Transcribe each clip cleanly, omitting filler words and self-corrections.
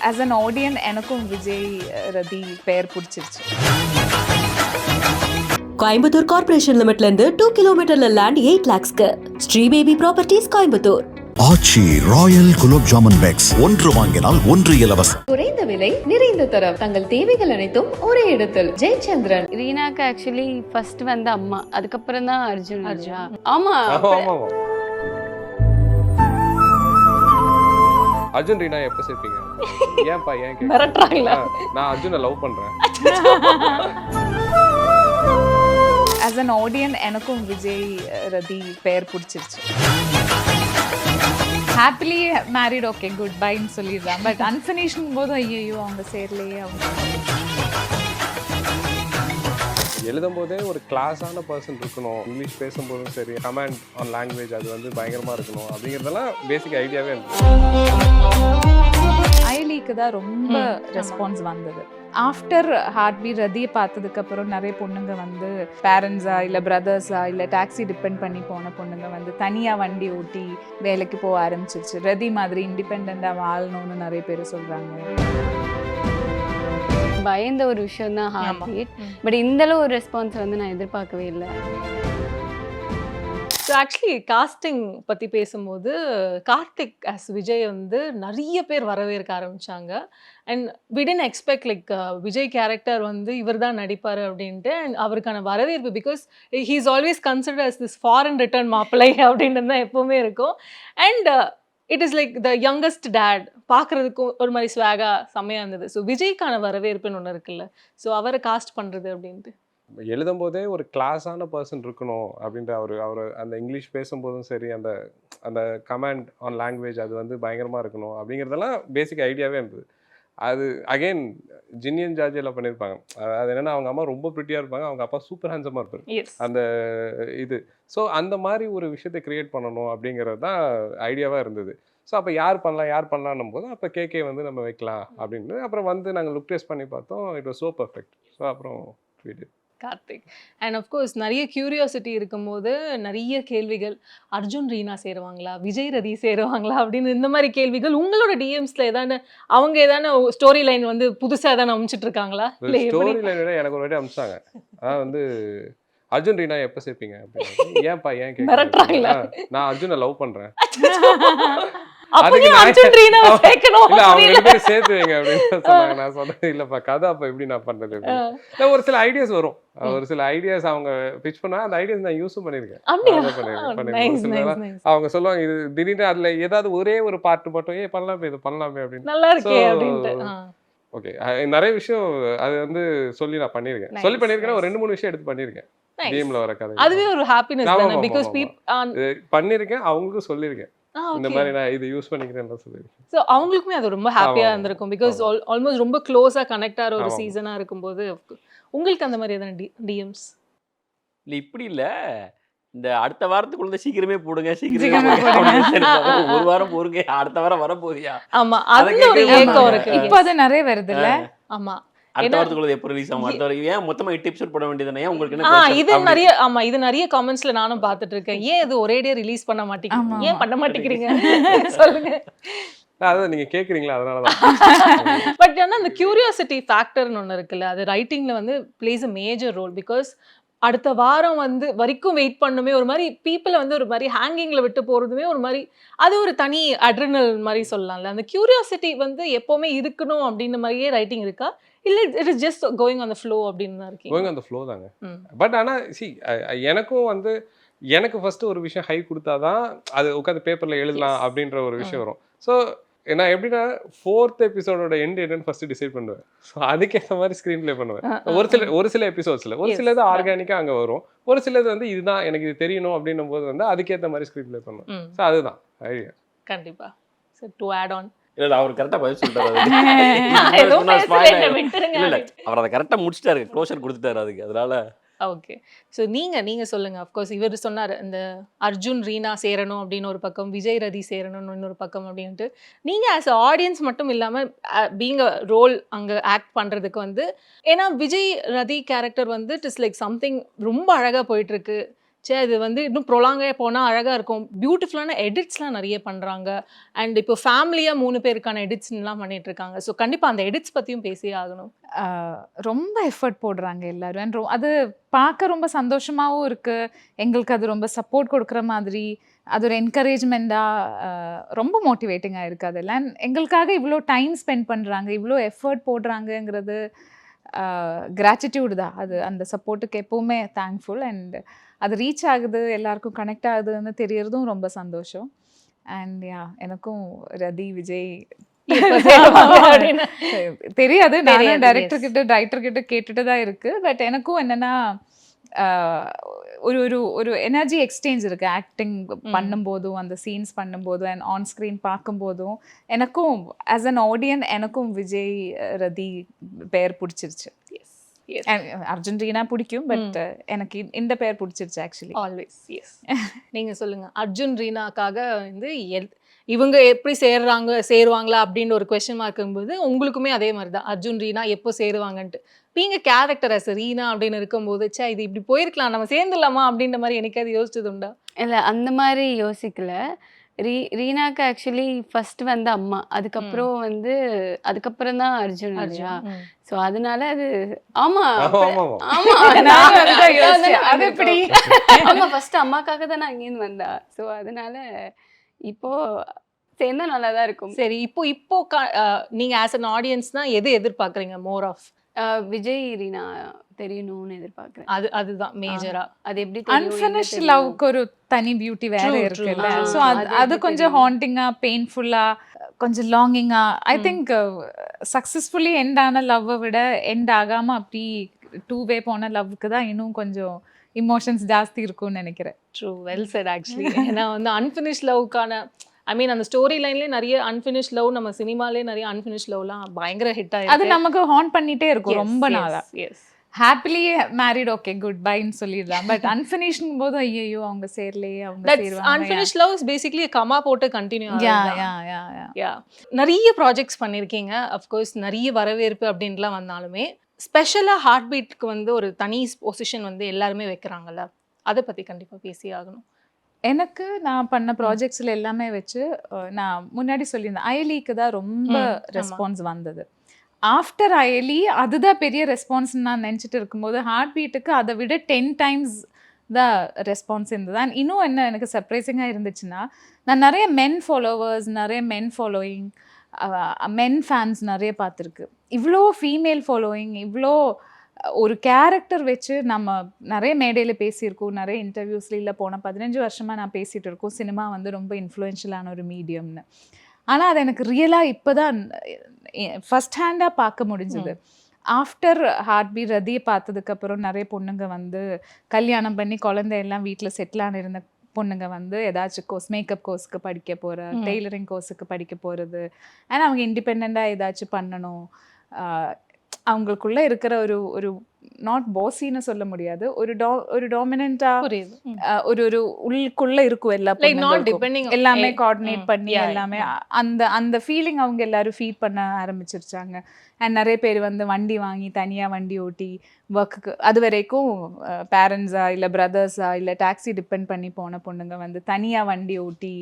As an ஆடியன் எனக்கும் விஜய் ரதி பெயர் பிடிச்சிருச்சு. கோயம்புத்தூர் கார்ப்பரேஷன் லிமிட்ல இருந்து 2 கிலோமீட்டர்ல லேண்ட் 8 lakhsக்கு Shri baby properties Coimbatore. Aachi royal gulab jamun packs ஒன்று வாங்கினால் ஒன்று இலவசம். குறைந்த விலை நிறைந்த தரம் தங்கள் தேவைகள் அனைத்தும் ஒரே இடத்தில். ஜெயச்சந்திரன். ரீனாக்கு ஆக்சுவலி ஃபர்ஸ்ட் வந்து அம்மா, அதுக்கப்புறம் தான் அர்ஜுன். ஆமா அர்ஜுன் ரீனா எப்ப சேர்ப்பீங்க? ஏன்பா ஏன் மிரட்டுறாங்களா? நான் அர்ஜுனை லவ் பண்றேன். ஆஸ் அன் ஆடியன் எனக்கும் விஜய் ரதி பெயர் பிடிச்சிருச்சு. ஹாப்பிலி மேரிட் ஓகே குட் பைன்னு சொல்லிடுறேன். பட் அன்ஃபினிஷ்னும் போது ஐயோ அவங்க சேரலையே அவங்க. எழுதும் போதே ஒரு கிளாஸான பர்சன் இருக்கணும், இங்கிலீஷ் பேசும்போதும் சரி, கமாண்ட் ஆன் லாங்குவேஜ் அது வந்து பயங்கரமா இருக்கணும் அப்படிங்கிறதெல்லாம் பேசிக் ஐடியாவே இருந்தது. ஐலிக்கு தான் ரொம்ப ரெஸ்பான்ஸ் வந்தது. ஆஃப்டர் ஹார்ட் பீட் ரதியை பார்த்ததுக்கு அப்புறம் நிறைய பொண்ணுங்க வந்து பேரண்ட்ஸா இல்லை பிரதர்ஸா இல்லை டாக்ஸி டிபெண்ட் பண்ணி போன பொண்ணுங்க வந்து தனியாக வண்டி ஓட்டி வேலைக்கு போக ஆரம்பிச்சிருச்சு. ரதி மாதிரி இண்டிபெண்டாக வாழணும்னு நிறைய பேர் சொல்கிறாங்க. பயந்த ஒரு விஷயம் தான் ஹார்ட் பீட். பட் இந்த அளவு ஒரு ரெஸ்பான்ஸ் வந்து நான் எதிர்பார்க்கவே இல்லை. ஸோ ஆக்சுவலி காஸ்டிங் பற்றி பேசும்போது கார்த்திக் ஆஸ் விஜய் வந்து நிறைய பேர் வரவேற்க ஆரம்பித்தாங்க. And we didn't expect like Vijay character வந்து இவர் தான் நடிப்பார் அப்படின்ட்டு. அண்ட் அவருக்கான வரவேற்பு because he is always consider as this foreign return மாப்பிள்ளை அப்படின்றது தான் எப்போவுமே இருக்கும். And it is like the youngest dad, பார்க்குறதுக்கும் ஒரு மாதிரி ஸ்வாகா செம்மையாக இருந்தது. ஸோ விஜய்க்கான வரவேற்புன்னு ஒன்று இருக்குல்ல, ஸோ அவரை காஸ்ட் பண்ணுறது அப்படின்ட்டு. எழுதும் போதே ஒரு கிளாஸான பர்சன் இருக்கணும் அப்படின்ற அவர் அந்த இங்கிலீஷ் பேசும்போதும் சரி, அந்த அந்த கமாண்ட் ஆன் லாங்குவேஜ் அது வந்து பயங்கரமாக இருக்கணும் அப்படிங்கிறதெல்லாம் பேசிக் ஐடியாவே இருந்தது. அது அகெயின் ஜின்னியன் ஜார்ஜியில் பண்ணியிருப்பாங்க. அது என்னென்னா அவங்க அம்மா ரொம்ப ப்ரிட்டியாக இருப்பாங்க, அவங்க அப்பா சூப்பர் ஹேண்ட்ஸமாக இருப்பார் அந்த இது. ஸோ அந்த மாதிரி ஒரு விஷயத்தை க்ரியேட் பண்ணணும் அப்படிங்கிறது தான் ஐடியாவாக இருந்தது. ஸோ அப்போ யார் பண்ணலான்னும் போது அப்போ கேகே வந்து நம்ம வைக்கலாம் அப்படின்னு அப்புறம் வந்து நாங்கள் லுக் டெஸ்ட் பண்ணி பார்த்தோம். It was so perfect. So அப்புறம் கார்த்திக் அண்ட் அஃப்கோர்ஸ் நிறைய கியூரியாசிட்டி இருக்கும்போது நிறைய கேள்விகள், அர்ஜுன் ரீனா சேருவாங்களா, விஜய் ரதி சேருவாங்களா அப்படின்னு இந்த மாதிரி கேள்விகள் உங்களோட டிஎம்ஸில் ஏதான அவங்க ஏதான ஸ்டோரி லைன் வந்து புதுசாக ஏதான அமைச்சிட்டு இருக்காங்களா? இல்லை ஸ்டோரி லைன் விட எனக்கு ஒரு வாட்டி அமிச்சாங்க. அதான் வந்து அர்ஜுன் ரீனா எப்போ சேர்ப்பீங்க அப்படின்னு. ஏன்பா ஏன் மிரட்டுறாங்களா? நான் அர்ஜுனை லவ் பண்றேன். சேர்த்து வைங்க அப்படின்னு சொன்னாங்க. நான் சொன்னேன் இல்லப்பா கதை அப்ப எப்படி நான் பண்றது. ஒரு சில ஐடியாஸ் வரும், ஒரு சில ஐடியாஸ் அவங்க பிச் பண்ணா அந்த ஐடியாஸ் நான் யூஸும் பண்ணிருக்கேன். அவங்க சொல்லுவாங்க இது திடீர்னு அதுல ஏதாவது ஒரே ஒரு பார்ட் மட்டும் பண்ணலாமே இது பண்ணலாமே அப்படின்னு. ஓகே நிறைய விஷயம் அது வந்து சொல்லி நான் பண்ணிருக்கேன். சொல்லி பண்ணிருக்கேன். ஒரு 2-3 விஷயம் எடுத்து பண்ணிருக்கேன். கேம்ல வர கதை அதுவே ஒரு ஹாப்பினஸ் தானே. பிகாஸ் பண்ணிருக்கேன், அவங்களுக்கும் சொல்லிருக்கேன் இந்த மாதிரி நான் இது யூஸ் பண்ணிக்கிறேன்னு சொல்லிருக்கேன். ஸோ அவங்களுக்குமே அது ரொம்ப ஹாப்பியா இருந்திருக்கும். பிகாஸ் ஆல்மோஸ்ட் ரொம்ப க்ளோஸா கனெக்ட் ஆகிற ஒரு சீசனா இருக்கும்போது. உங்களுக்கு அந்த மாதிரி எதனா டிஎம்ஸ்? இல்லை இப்படி இல்லை, இந்த அடுத்த வாரத்துக்குள்ள சீக்கிரமே போடுங்க, சீக்கிரமே ஒரு வாரம் போடுங்க, அடுத்த வாரம் வர போறியா? ஆமா அது ஒரு ஏக்கம் இருக்கு. இப்போ அது நிறைய வருது இல்ல. ஆமா அடுத்த வாரத்துக்குள்ள எப்போ ரிலீஸ் ஆகும்? அடுத்த வாரம் ஏன் மொத்தமா 8 எபிசோட் போட வேண்டியதுதானே? ஏன் உங்களுக்கு என்ன? இது நிறைய இது நிறைய கமெண்ட்ஸ்ல நானும் பார்த்துட்டு இருக்கேன். ஏன் இது ஒரேடியா ரிலீஸ் பண்ண மாட்டேங்கிறீங்க, ஏன் பண்ண மாட்டேங்கிறீங்க சொல்லுங்க. அதான் நீங்க கேக்குறீங்களா அதனாலதான். பட் ஆனா அந்த கியூரியாசிட்டி ஃபேக்டர்னு ஒன்று இருக்குல்ல, அது ரைட்டிங்ல வந்து plays a major role. Because அடுத்த வாரம் வந்து வரைக்கும் வெயிட் பண்ணுமே, ஒரு மாதிரி பீப்புளை வந்து ஒரு மாதிரி ஹேங்கிங்ல விட்டு போறதுமே ஒரு மாதிரி அது ஒரு தனி அட்ரினல் மாதிரி சொல்லலாம்ல. அந்த கியூரியாசிட்டி வந்து எப்பவுமே இருக்கணும் அப்படின்ற மாதிரியே ரைட்டிங் இருக்கா, இல்ல it is just going on the flow அப்படின்னு தான் இருக்கு? கோயிங் ஆன் தி ஃப்ளோ தாங்க. பட் ஆனா எனக்கும் வந்து எனக்கு ஃபர்ஸ்ட் ஒரு விஷயம் ஹை கொடுத்தாதான் அது உட்காந்து பேப்பர்ல எழுதலாம் அப்படின்ற ஒரு விஷயம் வரும். ஸோ நான் எப்படின்னா 4th எபிசோடோட எண்ட் என்னன்னு ஃபர்ஸ்ட் டிசைட் பண்ணுவேன். ஸோ அதுக்கேற்ற மாதிரி ஸ்க்ரீன் பிளே பண்ணுவேன். ஒரு சில எபிசோட்ஸ்ல ஒரு சிலது ஆர்கானிக்கா அங்கே வரும், ஒரு சிலது வந்து இதுதான் எனக்கு இது தெரியணும் அப்படின்னும் போது வந்து அதுக்கேற்ற மாதிரி ஸ்க்ரீன் பிளே பண்ணுவேன். ஸோ அதுதான் ஐடியா. கண்டிப்பா. ஸோ டு ஆட் ஆன் இல்ல அவர் கரெக்டா பதில் சொல்லிட்டாரு. அவர் அதை கரெக்டா முடிச்சிட்டாரு, க்ளோஷர் கொடுத்துட்டாரு அதுக்கு. அதனால ஓகே. ஸோ நீங்க சொல்லுங்க. அஃப்கோர்ஸ் இவர் சொன்னார் இந்த அர்ஜுன் ரீனா சேரணும் அப்படின்னு ஒரு பக்கம், விஜய் ரதி சேரணும்னு இன்னொரு பக்கம் அப்படின்ட்டு. நீங்கள் ஆஸ் அ ஆடியன்ஸ் மட்டும் இல்லாமல் பீங் அ ரோல் அங்கே ஆக்ட் பண்ணுறதுக்கு வந்து, ஏன்னா விஜய் ரதி கேரக்டர் வந்து இட் இஸ் லைக் சம்திங் ரொம்ப அழகாக போயிட்டுருக்கு. சே இது வந்து இன்னும் ப்ரொலாங்கே போனால் அழகாக இருக்கும். பியூட்டிஃபுல்லான எடிட்ஸ்லாம் நிறைய பண்ணுறாங்க. அண்ட் இப்போ ஃபேமிலியாக 3 பேருக்கான எடிட்ஸ்லாம் பண்ணிட்டு இருக்காங்க. ஸோ கண்டிப்பாக அந்த எடிட்ஸ் பற்றியும் பேசியே ஆகணும். ரொம்ப எஃபர்ட் போடுறாங்க எல்லாரும். And அது பார்க்க ரொம்ப சந்தோஷமாகவும் இருக்குது. எங்களுக்கு அது ரொம்ப சப்போர்ட் கொடுக்குற மாதிரி, அது ஒரு என்கரேஜ்மெண்ட்டாக ரொம்ப மோட்டிவேட்டிங்காக இருக்குது அதெல்லாம். And எங்களுக்காக இவ்வளோ டைம் ஸ்பெண்ட் பண்ணுறாங்க, இவ்வளோ எஃபர்ட் போடுறாங்கங்கிறது கிராட்டிடியூட் தான். அது அந்த சப்போர்ட்டுக்கு எப்போவுமே தேங்க்ஃபுல். அண்ட் அது ரீச் ஆகுது, எல்லாருக்கும் கனெக்ட் ஆகுதுன்னு தெரியறதும் ரொம்ப சந்தோஷம். அண்ட் எனக்கும் ரதி, விஜய் தெரியாது. நானும் டைரக்டர் கிட்ட ரைட்டர் கிட்ட கேட்டுட்டு தான் இருக்கு. பட் எனக்கும் என்னன்னா ஒரு ஒரு ஒரு எனர்ஜி எக்ஸ்சேஞ்ச் இருக்கு. ஆக்டிங் பண்ணும்போதும், அந்த சீன்ஸ் பண்ணும்போதும், அண்ட் ஆன் ஸ்க்ரீன் பார்க்கும்போதும் எனக்கும் ஆஸ் அன் ஆடியன் எனக்கும் விஜய், ரதி பேர் பிடிச்சிருச்சு. அர்ஜுன் ரீனா பிடிக்கும், பட் எனக்கு இந்த பேர் பிடிச்சிருச்சு ஆக்சுவலி. Always S. நீங்கள் சொல்லுங்கள், அர்ஜுன் ரீனாக்காக வந்து இவங்க எப்படி சேருவாங்களா அப்படின்னு ஒரு கொஸ்டின் மார்க் இருக்கும்போது உங்களுக்குமே அதே மாதிரி தான், அர்ஜுன் ரீனா எப்போ சேருவாங்கன்ட்டு. நீங்கள் கேரக்டர் அஸ் ரீனா அப்படின்னு இருக்கும்போது இது இப்படி போயிருக்கலாம், நம்ம சேர்ந்துடலாமா அப்படின்ற மாதிரி எனக்காவது யோசிச்சது உண்டா? இல்லை, அந்த மாதிரி யோசிக்கல. ரீனாக்கு ஆக்சுவலி ஃபர்ஸ்ட் வந்து அம்மா, அதுக்கப்புறம் தான் அர்ஜுன் இல்லையா? ஸோ அதனால அது ஃபர்ஸ்ட் அம்மாக்காக தான் நான் அங்கேருந்து வந்தா. ஸோ அதனால இப்போ சேர்ந்தா நல்லா தான் இருக்கும். சரி, இப்போ நீங்க ஆஸ் அன் ஆடியன்ஸ்னா எது எதிர்பார்க்குறீங்க? மோர் ஆஃப் விஜய் ரீனா தெரியணும்னு எதிர்பார்க்குறேன். அதுதான் மேஜரா. அது எப்படி அன்ஃபினிஷ்ட் லவ்க்கு ஒரு தனி பியூட்டி வேற இருக்குல்ல. ஸோ அது கொஞ்சம் ஹாண்டிங்கா, பெயின்ஃபுல்லா, கொஞ்சம் லாங்கிங்கா. ஐ திங்க் சக்ஸஸ்ஃபுல்லி எண்ட் ஆன லவ்வை விட எண்ட் ஆகாம அப்படி 2 வே போன லவ்வுக்கு தான் இன்னும் கொஞ்சம் இமோஷன்ஸ் ஜாஸ்தி இருக்கும்னு நினைக்கிறேன். True, well set actually. ஏன்னா வந்து அன்ஃபினிஷ் லவ்க்கான அந்த ஸ்டோரி லைன்லேயே நிறைய அன்ஃபினிஷ் லவ், நம்ம சினிமாலே நிறைய அன்ஃபினிஷ் லவ்லாம் பயங்கர ஹிட் ஆயிருக்கு. அது நமக்கு ஹாண்ட் பண்ணிட்டே இருக்கும் ரொம்ப நாளா. ஹாப்பிலி மேரிட் ஓகே குட் பைன்னு சொல்லிடலாம். பட் அன்ஃபினிஷ்ங் போது ஐயோ அவங்க சேரலையே, அவங்க சேருவாங்க. Unfinished love is basically comma போட்டு கண்டினியூ ஆகுது. நிறைய ப்ராஜெக்ட்ஸ் பண்ணியிருக்கீங்க. அஃப்கோர்ஸ் நிறைய வரவேற்பு அப்படின்லாம் வந்தாலுமே ஸ்பெஷலாக ஹார்ட் பீட்க்கு வந்து ஒரு தனி பொசிஷன் வந்து எல்லாருமே வைக்கிறாங்கல்ல, அதை பற்றி கண்டிப்பாக பேசி ஆகணும். எனக்கு நான் பண்ண ப்ராஜெக்ட்ஸில் எல்லாமே வச்சு நான் முன்னாடி சொல்லியிருந்தேன், அயலிக்கு தான் ரொம்ப ரெஸ்பான்ஸ் வந்தது. ஆஃப்டர் அயலி அதுதான் பெரிய ரெஸ்பான்ஸ்ன்னு நான் நினச்சிட்டு இருக்கும்போது ஹார்ட் பீட்டுக்கு அதை விட 10 times தான் ரெஸ்பான்ஸ் இருந்தது. அண்ட் இன்னும் என்ன எனக்கு சர்ப்ரைசிங்காக இருந்துச்சுன்னா, நான் நிறைய மென் ஃபாலோவர்ஸ், நிறைய மென் ஃபாலோயிங், மென் ஃபேன்ஸ் நிறைய பார்த்துருக்கு. இவ்வளோ ஃபீமேல் ஃபாலோயிங், இவ்வளோ ஒரு கேரக்டர் வச்சு நம்ம நிறைய மேடையில் பேசியிருக்கோம், நிறைய இன்டர்வியூஸில் இல்லை போன 15 வருஷமாக நான் பேசிகிட்டு இருக்கோம், சினிமா வந்து ரொம்ப இன்ஃப்ளூயன்ஷியலான ஒரு மீடியம்னு. ஆனால் அது எனக்கு ரியலாக இப்போ தான் ஃபஸ்ட் ஹேண்டாக பார்க்க முடிஞ்சுது. ஆஃப்டர் ஹார்ட் பீட் ரதியை பார்த்ததுக்கப்புறம் நிறைய பொண்ணுங்க வந்து கல்யாணம் பண்ணி குழந்தையெல்லாம் வீட்டில் செட்டிலான இருந்த பொண்ணுங்க வந்து ஏதாச்சும் கோர்ஸ், மேக்கப் கோர்ஸுக்கு படிக்க போகிற, டெய்லரிங் கோர்ஸுக்கு படிக்க போகிறது, ஆனால் அவங்க இண்டிபெண்ட்டாக ஏதாச்சும் பண்ணணும், அவங்களுக்குள்ள இருக்கிற ஒரு நாட் பாஸின்னு சொல்ல முடியாது, ஒரு டாமினண்டா ஒரு உள்ளுக்குள்ள இருக்கும் எல்லா பொண்ணுங்களுக்கும், எல்லாமே கோஆர்டினேட் பண்ணி எல்லாமே அந்த ஃபீலிங் அவங்க எல்லாரும் ஃபீட் பண்ண ஆரம்பிச்சிருச்சாங்க. அண்ட் நிறைய பேர் வந்து வண்டி வாங்கி தனியாக வண்டி ஓட்டி ஒர்க்குக்கு, அது வரைக்கும் பேரண்ட்ஸா இல்லை பிரதர்ஸா இல்லை டாக்ஸி டிபெண்ட் பண்ணி போன பொண்ணுங்க வந்து தனியாக வண்டி ஓட்டி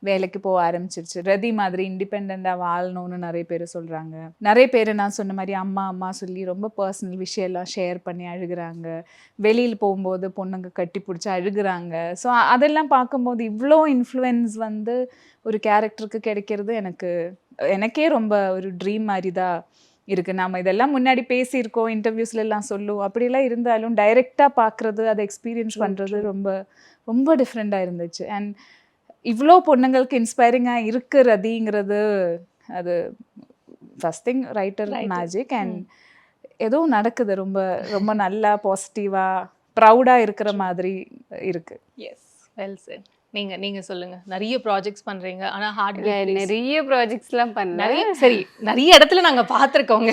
வேலைக்கு போக ஆரம்பிச்சிருச்சு. ரதி மாதிரி இண்டிபெண்ட்டாக வாழணும்னு நிறைய பேர் சொல்கிறாங்க. நிறைய பேர் நான் சொன்ன மாதிரி அம்மா சொல்லி ரொம்ப பர்சனல் விஷயம்லாம் ஷேர் பண்ணி அழுகிறாங்க. வெளியில் போகும்போது பொண்ணுங்க கட்டி பிடிச்சி அழுகிறாங்க. ஸோ அதெல்லாம் பார்க்கும்போது இவ்வளோ இன்ஃப்ளூயன்ஸ் வந்து ஒரு கேரக்டருக்கு கிடைக்கிறது எனக்கே ரொம்ப ஒரு ட்ரீம் மாதிரி தான் இருக்குது. நம்ம இதெல்லாம் முன்னாடி பேசியிருக்கோம், இன்டர்வியூஸ்லாம் சொல்லுவோம், அப்படிலாம் இருந்தாலும் டைரெக்டாக பார்க்குறது, அதை எக்ஸ்பீரியன்ஸ் பண்ணுறது ரொம்ப ரொம்ப டிஃப்ரெண்ட்டாக இருந்துச்சு. அண்ட் இவ்வளோ பொண்ணுங்களுக்கு இன்ஸ்பைரிங்காக இருக்குது ரதிங்கிறது, அது first thing writer magic. And எதுவும் நடக்குது ரொம்ப ரொம்ப நல்லா பாசிட்டிவாக ப்ரௌடாக இருக்கிற மாதிரி இருக்குது. Yes, well said. நீங்க சொல்லுங்க, நிறைய ப்ராஜெக்ட்ஸ் பண்றீங்க. ஆனா ஹார்ட் நிறைய ப்ராஜெக்ட்ஸ்லாம் பண்ணேன். சரி, நிறைய இடத்துல நாங்க பார்த்துருக்கோங்க.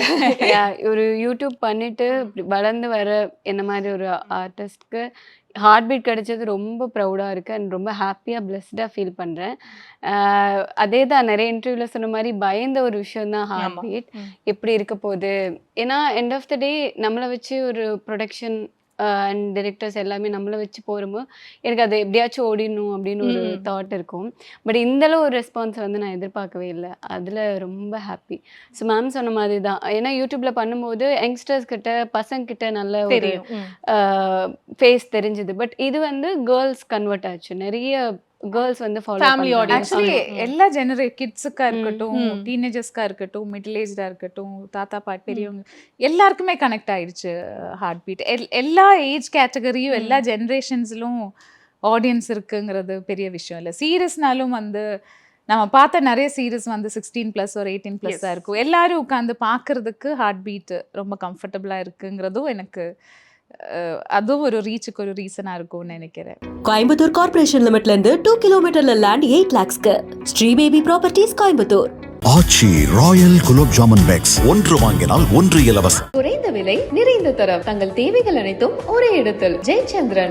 ஒரு யூடியூப் பண்ணிட்டு வளர்ந்து வர என்ன மாதிரி ஒரு ஆர்டிஸ்ட்க்கு ஹார்ட் பீட் கிடைச்சது ரொம்ப ப்ரௌடாக இருக்குது. அண்ட் ரொம்ப ஹாப்பியாக பிளெஸ்டாக ஃபீல் பண்ணுறேன். அதே தான் நிறைய இன்டர்வியூவில் சொன்ன மாதிரி பயந்த ஒரு விஷயம் தான் ஹார்ட் பீட் எப்படி இருக்க போகுது. ஏன்னா எண்ட் ஆஃப் த டே நம்மளை வச்சு ஒரு ப்ரொடக்ஷன் அண்ட் டிரெக்டர்ஸ் எல்லாமே நம்மளை வச்சு போகிறோமோ எனக்கு அது எப்படியாச்சும் ஓடிடணும் அப்படின்னு ஒரு தாட் இருக்கும். பட் இந்தளவு ஒரு ரெஸ்பான்ஸ் வந்து நான் எதிர்பார்க்கவே இல்லை. அதில் ரொம்ப ஹாப்பி. ஸோ மேம் சொன்ன மாதிரி தான், ஏன்னா யூடியூப்பில் பண்ணும்போது யங்ஸ்டர்ஸ் கிட்ட பசங்கிட்ட நல்ல ஒரு தெரியும். ஃபேஸ் தெரிஞ்சுது. பட் இது வந்து கேர்ள்ஸ் கன்வெர்ட் ஆச்சு. நிறைய கேர்ள்ஸ் வந்து ஃபாலோ Family audience. ஆக்சுவலி எல்லா கிட்ஸுக்கா இருக்கட்டும், டீனேஜர்ஸ்க்கா இருக்கட்டும், மிடில் ஏஜ்டா இருக்கட்டும், தாத்தா பாட்டி பெரியவங்க எல்லாருக்குமே கனெக்ட் ஆயிடுச்சு ஹார்ட் பீட். எல்லா ஏஜ் கேட்டகரியும் எல்லா ஜென்ரேஷன்ஸ்லும் ஆடியன்ஸ் இருக்குங்கிறது பெரிய விஷயம் இல்லை. சீரியஸ்னாலும் வந்து நம்ம பார்த்த நிறைய சீரியஸ் வந்து 16+ ஒரு 18+ தான் இருக்கும். எல்லாரும் உட்காந்து பார்க்கறதுக்கு ஹார்ட் பீட் ரொம்ப கம்ஃபர்டபுளாக இருக்குங்கிறதும் எனக்கு அதுவும் ஒரு ரீச்சுக்கு ஒரு ரீசனா இருக்கும்னு நினைக்கிறேன். கோயம்புத்தூர் கார்ப்பரேஷன் லிமிட்ல இருந்து 2 கிலோமீட்டர்ல லேண்ட் 8 lakhsக்கு Shri baby properties Coimbatore. Aachi royal gulab jamun packs, ஒன்று வாங்கினால் ஒன்று இலவசம். குறைந்த விலை நிறைந்த தரம், தங்கள் தேவைகள் அனைத்தும் ஒரே இடத்தில். ஜெயச்சந்திரன்.